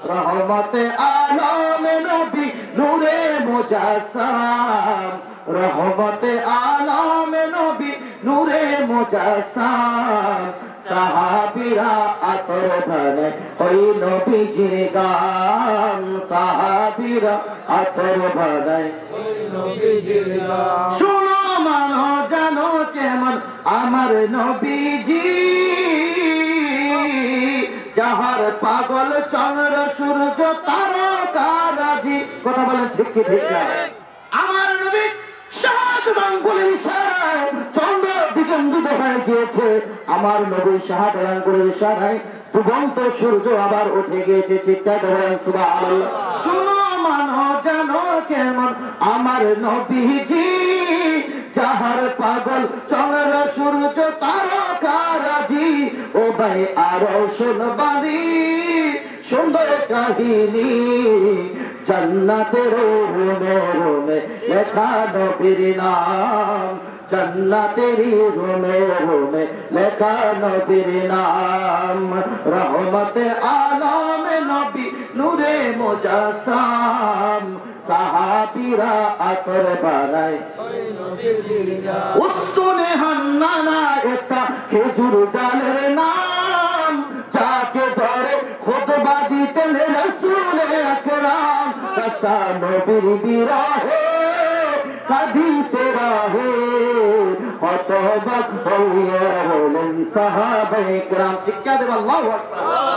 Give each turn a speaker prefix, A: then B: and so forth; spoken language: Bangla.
A: রহমতে আলম নবী নূরে মুজাসসাম রহমতে আলম নবী নূরে মুজাসসাম সাহাবীরা আতর ভরে ওই নবীজির গান সাহাবীরা আতর ভরে ওই নবীজির গান শোনো মানো জানো কেমন আমার নবীজি যাহার পাগল চন্দ্র সূর্য তারকা রাজি কথা বলেন ঠিক কি ঠিক না আমার নবী শাহাদাত আঙ্গুলের ইশারায় চন্দ্র দিগন্ত হয়ে গিয়েছে আমার নবী শাহাদাত আঙ্গুলের ইশারায় ডুবন্ত সূর্য আবার উঠে গিয়েছে চিৎকার করেন সুবহানাল্লাহ শুনো মানো জানো কেমন আমার নবীজি যাহার পাগল চন্দ্র সূর্য তারকা রাজি ও ভাই আরো শুনবানি সুন্দর কাহিনী জান্নাতের রুমে রুমে লেখা নবীর নাম জান্নাতের রুমে রুমে লেখা নবীর নাম রহমতে আলম নবী নূরে মুজাসসাম সাহাবীরা আতর বানায় ওই নবীজির গান উস্তুনে হান্নানা একটা খেজুর ডালের নাম যাকে ধরে খুতবা দিতেন রাসূল আকরাম কষ্টা নবীর বিরহে কাঁদিতে রহে হতবাক হইয়া হলেন সাহাবায়ে কেরাম চিৎকার দেব আল্লাহু আকবার